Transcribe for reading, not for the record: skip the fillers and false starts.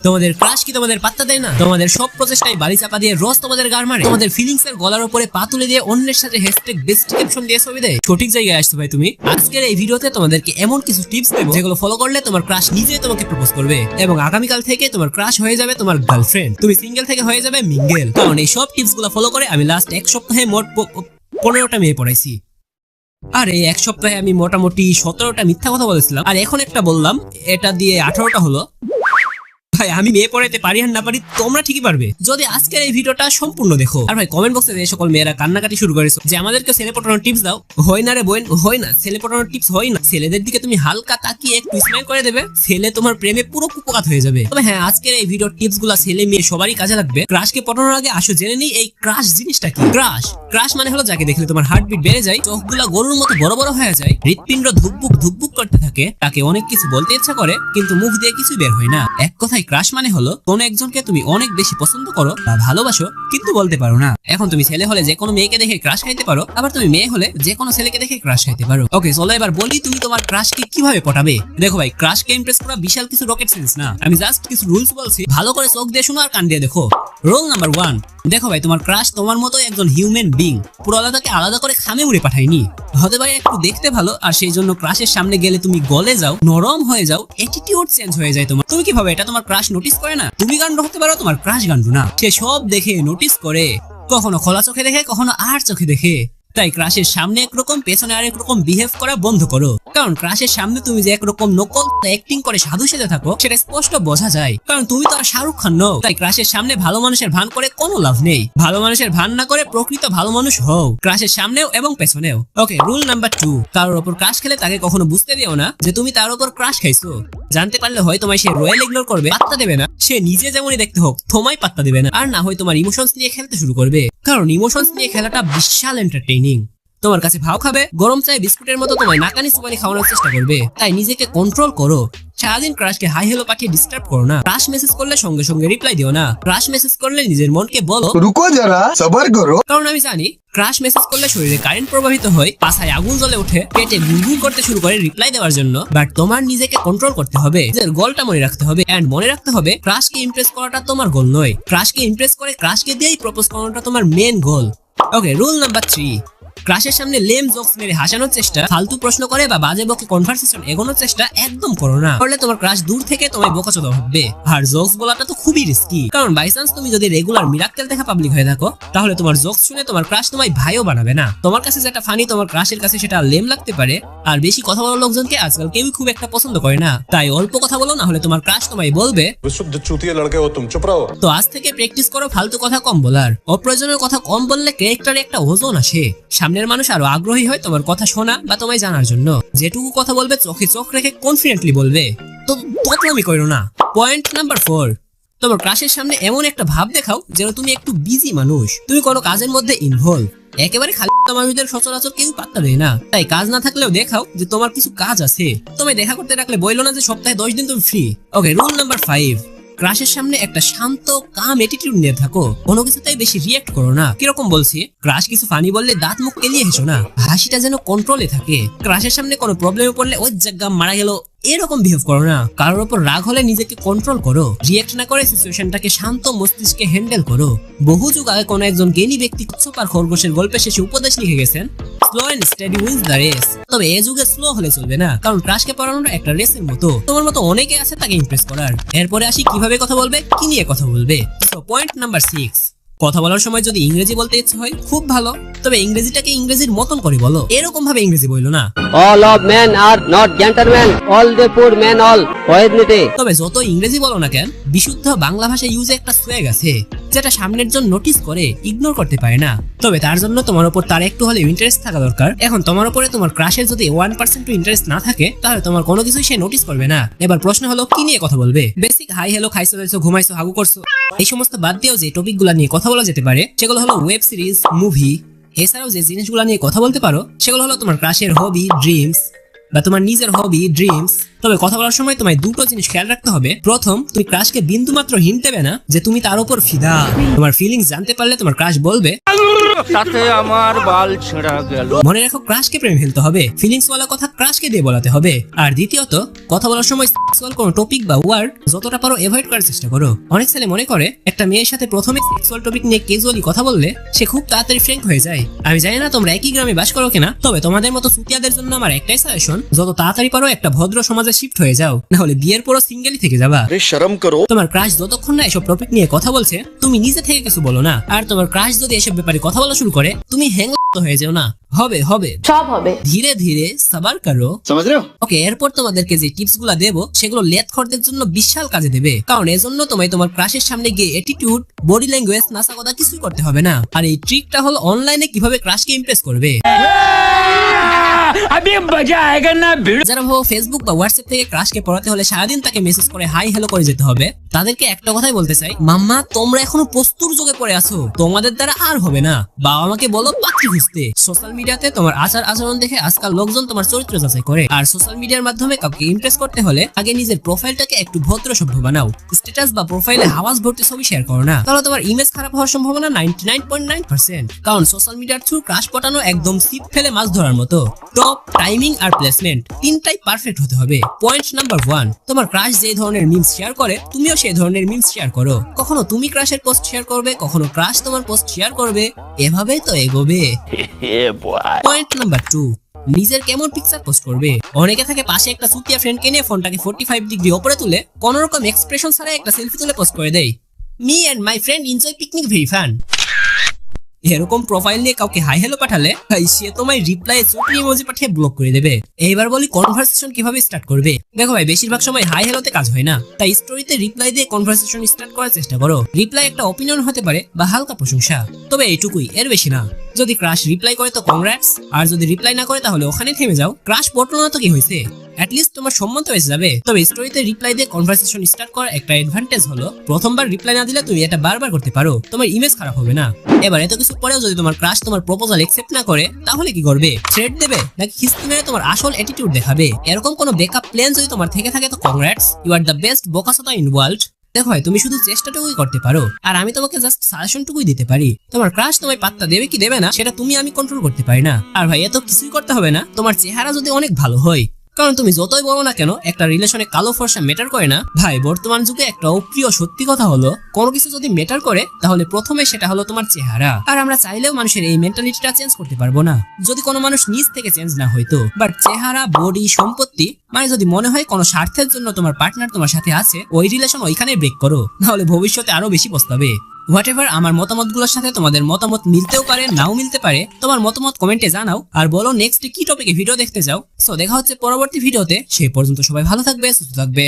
তোমাদের ক্রাশ কি তোমাদের পাত্তা দেয় না? তোমাদের সব প্রচেষ্টায় বালি চাপা দিয়ে রোজ তোমাদের গার মারে, তোমাদের ফিলিংস এর গলার উপরে পা তুলে দিয়ে অন্যের সাথে হ্যাশট্যাগ বেস্ট ক্যাপশন দিয়ে ছবি দেয়। সঠিক জায়গায় আসছো ভাই তুমি। আজকের এই ভিডিওতে তোমাদেরকে এমন কিছু টিপস দেব যেগুলো ফলো করলে তোমার ক্রাশ নিজেই তোমাকে প্রপোজ করবে এবং আগামীকাল থেকে তোমার ক্রাশ হয়ে যাবে তোমার গার্লফ্রেন্ড, তুমি সিঙ্গেল থেকে হয়ে যাবে মিঙ্গেল। কারণ এই সব টিপস গুলো ফলো করে আমি লাস্ট এক সপ্তাহে মোট 15টা মেয়ে পড়াইছি। আর এই এক সপ্তাহে আমি মোটামুটি 17টা মিথ্যা কথা বলেছিলাম, আর এখন একটা বললাম, এটা দিয়ে 18টা হলো। ভাই আমি মেয়ে পড়াইতে পারি আর না পারি তোমরা ঠিকই পারবে যদি আজকের এই ভিডিওটা সম্পূর্ণ দেখো। আর ভাই কমেন্ট বক্সে যে সকল মেয়েরা কান্নাকাটি শুরু করেছো যে আমাদেরকে ছেলে পটানোর টিপস দাও, হয় না রে বোন, হয় না। ছেলে পটানোর টিপস হয় না। ছেলেদের দিকে তুমি হালকা তাকিয়ে একটু স্মাইল করে দেবে, ছেলে তোমার প্রেমে পুরো কুপকাত হয়ে যাবে। তবে হ্যাঁ, আজকের এই ভিডিওর টিপস গুলা ছেলে মেয়ে সবারই কাজে লাগবে। ক্রাশকে পটানোর আগে আসো জেনে নিই এই ক্রাশ জিনিসটা কি। ক্রাশ মানে হলো যাকে দেখলে তোমার হার্টবিট বেড়ে যায়, চোখগুলা গরুর মতো বড় বড় হয়ে যায়, হৃৎপিণ্ড ধুকবুক ধুকবুক করতে থাকে, তাকে অনেক কিছু বলতে ইচ্ছা করে কিন্তু মুখ দিয়ে কিছু বের হয় না। এক কথায় ক্রাশ মানে হলো কোন একজনকে তুমি অনেক বেশি পছন্দ করো বা ভালোবাসো কিন্তু বলতে পারো না। এখন তুমি ছেলে হলে যে কোনো মেয়েকে দেখে ক্রাশ খাইতে পারো, আবার তুমি মেয়ে হলে যে কোনো ছেলেকে দেখে ক্রাশ খাইতে পারো। ওকে চলো এবার বলি তুমি তোমার ক্রাশকে কিভাবে পটাবে। দেখো ভাই, ক্রাশকে ইমপ্রেস করা বিশাল কিছু রকেট সায়েন্স না, আমি জাস্ট কিছু রুলস বলছি, ভালো করে চোখ দিয়ে শোনো আর কান দিয়ে দেখো। রুল নাম্বার 1, দেখো ভাই তোমার ক্রাশ তোমার মতো একজন হিউম্যান বিং, পুরো আলাদাকে আলাদা করে খামে মুড়ে পাঠায়নি। হতে পারে একটু দেখতে ভালো আর সেই জন্য ক্রাশের সামনে গেলে তুমি গলে যাও, নরম হয়ে যাও, অ্যাটিটিউড চেঞ্জ হয়ে যায় তোমার। তুমি কি ভাবে এটা তোমার ক্রাশ নোটিস করে না? তুমি গান্ডু হতে পারো, তোমার ক্রাশ গান্ডু না। সে সব দেখে নোটিস করে, কখনো খোলা চোখে দেখে, কখনো আর চোখে দেখে। তাই ক্রাশের সামনে একরকম পেছনে আরেক রকম বিহেভ করা বন্ধ করো। কারণ ক্রাশের সামনে তুমি যে একরকম নকল অ্যাক্টিং করে সাধু সেজে থাকো সেটা স্পষ্ট বোঝা যায়, কারণ তুমি তো আর শাহরুখ খান নও। তাই ক্রাশের সামনে ভালো মানুষের ভান করে কোনো লাভ নেই। ভালো মানুষের ভান না করে প্রকৃত ভালো মানুষ হও, ক্রাশের সামনেও এবং পেছনেও। ওকে, রুল নাম্বার 2, কারোর ওপর ক্রাশ খেলে তাকে কখনো বুঝতে দিও না যে তুমি তার ওপর ক্রাশ খাইছো। জানতে পারলে হয় তোমায় সে রয়্যাল ইগনোর করবে, পাত্তা দেবে না। সে নিজে যেমনই দেখতে হোক তোমায় পাত্তা দেবে না। আর না হয় তোমার ইমোশনস নিয়ে খেলতে শুরু করবে, কারণ ইমোশনস নিয়ে খেলাটা বিশাল এন্টারটেইনিং। তোমার কাছে ভাও খাবে, গরম চাই বিস্কুটের মতো তোমায় নাকানি সুপানি খাওয়ানোর চেষ্টা করবে। তাই নিজেকে কন্ট্রোল করো। সারাদিন ক্রাশকে হাই হ্যালো পাঠিয়ে ডিস্টার্ব করো না। ক্রাশ মেসেজ করলে সঙ্গে সঙ্গে রিপ্লাই দিও না। ক্রাশ মেসেজ করলে নিজের মনকে বলো রুকো যারা, সবার করো। কারণ আমি জানি ক্রাশ মেসেজ করলে শরীরে কারেন্ট প্রবাহিত হয়, পাছায় আগুন জ্বলে ওঠে, পেটে গুনগুন করতে শুরু করে রিপ্লাই দেওয়ার জন্য। বাট তোমার নিজেকে কন্ট্রোল করতে হবে, নিজের গোলটা মনে রাখতে হবে। এন্ড মনে রাখতে হবে ক্রাশকে ইমপ্রেস করাটা তোমার গোল নয়, ক্রাশকে ইমপ্রেস করে ক্রাশকে দিয়েই প্রপোজ করাটা তোমার মেন গোল। ওকে, রুল নাম্বার 3, ক্রাশের সামনে লেম জোকস মেরে হাসানোর চেষ্টা, ফালতু প্রশ্ন করে বা বাজে বকে কনভারসেশন এগোনোর চেষ্টা একদম করো না। করলে তোমার ক্রাশ দূর থেকে তোমায় বোকাচোদা ভাববে। আর জোকস বলাটা তো খুবই রিস্কি, কারণ বাই চান্স তুমি যদি রেগুলার মিরাক্কেল দেখা পাবলিক হয়ে থাকো, তাহলে তোমার জোকস শুনে তোমার ক্রাশ তোমায় ভাইও বানাবে না। তোমার কাছে যেটা ফানি তোমার ক্রাশের কাছে সেটা লেম লাগতে পারে। আর বেশি কথা বলা লোকজনকে আজকাল কেউই খুব একটা পছন্দ করে না। তাই অল্প কথা বলো, না হলে তোমার ক্রাশ তোমায় বলবে বিশুদ্ধ চুতিয়া লড়কে ও তুমি চুপ রহো। তো আজ থেকে প্র্যাকটিস করো ফালতু কথা কম বলার। অপ্রয়োজনীয় কথা কম বললে ক্যারেক্টারে একটা ওজন আসে, সামনের মানুষ আরো আগ্রহী হয় তোমার কথা শোনা বা তোমায় জানার জন্য। যেটুকু কথা বলবে চোখে চোখ রেখে কনফিডেন্টলি বলবে, তো তোতলামি করো না। পয়েন্ট নাম্বার 4, তোমার ক্রাশের সামনে এমন একটা ভাব দেখাও যেন তুমি একটু বিজি মানুষ, তুমি কোনো কাজের মধ্যে ইনভলভ। একেবারে খালি মানুষদের সচরাচর কেউ পাত্তা দেয় না। তাই কাজ না থাকলেও দেখাও যে তোমার কিছু কাজ আছে। তোমায় দেখা করতে রাখলে বইলো না যে সপ্তাহে 10 দিন তুমি ফ্রি। ওকে, রুল নাম্বার 5, ক্রাশের সামনে একটা শান্ত কাম অ্যাটিটিউড নিয়ে থাকো, কোনো কিছুতেই বেশি রিঅ্যাক্ট করো না। কিরকম বলছি, ক্রাশ কিছু ফানি বললে দাঁত মুখ কেলিয়ে হেসো না, হাসিটা যেন কন্ট্রোলে থাকে। ক্রাশের সামনে কোনো প্রবলেমে পড়লে ওই জায়গা মারা গেল এরকম বিহেভ করো না। কারোর উপর রাগ হলে নিজেকে কন্ট্রোল করো, রিঅ্যাক্ট না করে সিচুয়েশনটাকে শান্ত মস্তিষ্কে হ্যান্ডেল করো। বহু যুগ আগে কোনো একজন জ্ঞানী ব্যক্তি সুপার খরগোশের গল্পে শেষে উপদেশ লিখে গেছেন, slow and steady wins the race. তবে এই যুগে স্লো হলে চলবে না, কারণ ক্রাশকে পড়ানোটা একটা রেসের মতো। তোমার মতো অনেকে আছে তাকে ইমপ্রেস করার। এরপরে আসি কিভাবে কথা বলবে, কি নিয়ে কথা বলবে। সো পয়েন্ট নাম্বার 6, কথা বলার সময় যদি ইংরেজি বলতে ইচ্ছে হয় খুব ভালো, তবে ইংরেজিটাকে ইংরেজির মতন করে বলো, এরকম ভাবে ইংরেজি বললো না। All of men are not gentlemen, all the poor men all poisonity. তবে যত ইংরেজি বলো না কেন, বিশুদ্ধ বাংলা ভাষায় ইউজে একটা সোয়াগ আছে যেটা সামনের জন নোটিস করে, ইগনোর করতে পারে না। তবে তার জন্য তোমার উপর তার একটু হলে ইন্টারেস্ট থাকা দরকার। এখন তোমার উপরে তোমার ক্রাশের যদি 1% ইন্টারেস্ট না থাকে, তাহলে তোমার কোনো কিছুই সে নোটিস করবে না। এবার প্রশ্ন হলো কি নিয়ে কথা বলবে। বেসিক হাই হ্যালো, খাইছো দাইছো, ঘুমাইছো, হাগু করছো, এই সমস্ত বাদ দিয়েও যে টপিকগুলো নিয়ে কথা বলা যেতে পারে সেগুলো হলো ওয়েব সিরিজ, মুভি। এছাড়াও যে জিনিসগুলো নিয়ে কথা বলতে পারো সেগুলো হলো তোমার ক্রাশের হবি, ড্রিমস, বা তোমার নিজের হবি, ড্রিমস। তবে কথা বলার সময় তোমায় দুটো জিনিস খেয়াল রাখতে হবে। প্রথম, তুমি ক্রাশকে বিন্দু মাত্র হিন্ট দেবে না যে তুমি তার উপর ফিদা। তোমার ফিলিংস জানতে পারলে তোমার ক্রাশ বলবে তাতে আমার বাল ছেঁড়া গেল। মনে রাখো, ক্রাশকে প্রেমে ফেলতে হবে, ফিলিংস ওয়ালা কথা ক্রাশকে দিয়ে বলাতে হবে। আর দ্বিতীয়ত, কথা বলার সময় সেক্সুয়াল কোনো টপিক বা ওয়ার্ড যতটা পারো এভয়েড করার চেষ্টা করো। অনেক ছেলে মনে করে একটা মেয়ের সাথে প্রথমে সেক্সুয়াল টপিক নিয়ে ক্যাজুয়ালি কথা বললে সে খুব তাড়াতাড়ি ফ্র্যাঙ্ক হয়ে যায়। আমি জানি না তোমরা একই গ্রামে বাস করো কিনা, তবে তোমাদের মতো সুতিয়াদের জন্য আমার একটাই সাজেশন, যত তাড়াতাড়ি পারো একটা ভদ্র সমাজে শিফট হয়ে যাও, না হলে বিয়ের পরও সিঙ্গেলই থেকে যাবা। शर्म करो। তোমার ক্রাশ যতক্ষণ না এসব টপিক নিয়ে কথা বলছে তুমি নিজে থেকে কিছু বলো না। আর তোমার ক্রাশ যদি এসব ব্যাপারে কথা বলা শুরু করে তুমি হ্যাং হয়ে যাও না। হবে হবে সব হবে। ধীরে ধীরে সাবার করো। समझ रहे हो? ওকে, এরপর তোমাদেরকে যে টিপস গুলা দেবো সেগুলো লেটখরদের জন্য বিশাল কাজে দেবে। কারণ এজন্য তোমায় তোমার ক্রাশের সামনে গিয়ে অ্যাটিটিউড, বডি ল্যাঙ্গুয়েজ, নাসা কথা কিছুই করতে হবে না। আর এই ট্রিকটা হলো অনলাইনে কিভাবে ক্রাশকে ইমপ্রেস করবে। যারা ভাবো ফেসবুক বা হোয়াটসঅ্যাপ থেকে ক্রাশকে পড়াতে হলে সারাদিন তাকে মেসেজ করে হাই হ্যালো করে যেতে হবে, তাদেরকে একটা কথাই বলতে চাই, মাম্মা তোমরা এখনো প্রস্তুর যুগে পড়ে আছো, তোমাদের দ্বারা আর হবে না। বাবা আমাকে বলো পাত্রী খুঁজতে। সোশ্যাল মিডিয়াতে তোমার আচার আচরণ দেখে আজকাল লোকজন তোমার চরিত্র যাচাই করে। আর সোশ্যাল মিডিয়ার মাধ্যমে কাউকে ইমপ্রেস করতে হলে আগে নিজের প্রোফাইলটাকে একটু ভদ্র সভ্য বানাও। স্ট্যাটাস বা প্রোফাইলে হাওয়াজ ভর্তি ছবি শেয়ার করো না, তাহলে তোমার ইমেজ খারাপ হওয়ার সম্ভাবনা 99.9%। কারণ সোশ্যাল মিডিয়ার থ্রু ক্রাশ পটানো একদম সিপ ফেলে মাছ ধরার মতো। টপ, টাইমিং আর প্লেসমেন্ট তিনটাই পারফেক্ট হতে হবে। পয়েন্ট নাম্বার 1, তোমার ক্রাশ যে ধরনের মিমস শেয়ার করে তুমিও সেই ধরনের মিমস শেয়ার করো। কখনো তুমি ক্রাশের পোস্ট শেয়ার করবে, কখনো ক্রাশ তোমার পোস্ট শেয়ার করবে, এভাবেই তো এগোবে। পয়েন্ট নাম্বার 2, নিজের কেমন পিকচার পোস্ট করবে। অনেকে থাকে পাশে একটা সুতিয়া ফ্রেন্ডকে নিয়ে ফোনটাকে 45 ডিগ্রি উপরে তুলে কোন রকম এক্সপ্রেশন ছাড়া একটা সেলফি তুলে পোস্ট করে দেয়, me and my friend enjoy picnic very fun. এরকম প্রোফাইল নিয়ে কাউকে হাই হ্যালো পাঠালে সে তোমায় রিপ্লাই চুপড়ি ইমোজি পাঠিয়ে ব্লক করে দেবে। এইবার বলি কনভারসেশন কিভাবে স্টার্ট করবে। দেখো ভাই, বেশিরভাগ সময় হাই হ্যালোতে কাজ হয় না, তাই স্টোরিতে রিপ্লাই দিয়ে কনভারসেশন স্টার্ট করার চেষ্টা করো। রিপ্লাই একটা অপিনিয়ন হতে পারে বা হালকা প্রশংসা, তবে এইটুকুই, এর বেশি না। যদি ক্রাশ রিপ্লাই করে তো কংগ্রাটস, আর যদি রিপ্লাই না করে তাহলে ওখানে থেমে যাও। ক্রাশ পটলো না তো কি হয়েছে, অ্যাটলিস্ট তোমার সম্মান তো এসে যাবে। তবে স্টোরিতে রিপ্লাই দিয়ে কনভারসেশন স্টার্ট করার একটা অ্যাডভান্টেজ হলো প্রথমবার রিপ্লাই না দিলে তুমি এটা বারবার করতে পারো, তোমার ইমেজ খারাপ হবে না। এবার এত কিছু পরেও যদি তোমার ক্রাশ তোমার প্রপোজাল অ্যাকসেপ্ট না করে তাহলে কি করবে? থ্রেট দেবে নাকি খিস্তি মেরে তোমার আসল অ্যাটিটিউড দেখাবে? এরকম কোনো ব্যাকআপ প্ল্যান যদি তোমার থেকে থাকে তো congrats, you are the best বোকাসোতা ইন ওয়ার্ল্ড। দেখো ভাই, তুমি শুধু চেষ্টাটুকুই করতে পারো, আর আমি তোমাকে জাস্ট সাজেশনটুকুই দিতে পারি। তোমার ক্রাশ তোমায় পাত্তা দেবে কি দেবে না সেটা আমি কন্ট্রোল করতে পারি না। আর ভাই, এত কিছুই করতে হবে না, তোমার চেহারা যদি অনেক ভালো হয়। কারণ তুমি যতই বলো না কেন একটা রিলেশনে কালো ফর্সা ম্যাটার করে না ভাই। বর্তমান যুগে একটা অপ্রিয় সত্যি কথা হলো, কোনো কিছু যদি ম্যাটার করে তাহলে প্রথমে সেটা হলো তোমার চেহারা। আর আমরা চাইলেও মানুষের এই মেন্টালিটিটা চেঞ্জ করতে পারবো না যদি কোনো মানুষ নিজ থেকে চেঞ্জ না হইতো। বাট চেহারা, বডি, সম্পত্তি মানে যদি মনে হয় কোনো স্বার্থের জন্য তোমার পার্টনার তোমার সাথে আছে, ওই রিলেশন ওইখানে ব্রেক করো, নাহলে ভবিষ্যতে আরো বেশি পস্তাবে। হোয়াটএভার, আমার মতামতগুলোর সাথে তোমাদের মতামত মিলতেও পারে, নাও মিলতে পারে। তোমার মতামত কমেন্টে জানাও আর বলো নেক্সট কি টপিকে ভিডিও দেখতে চাও। সো দেখা হচ্ছে পরবর্তী ভিডিওতে, সেই পর্যন্ত সবাই ভালো থাকবে, সুস্থ থাকবে।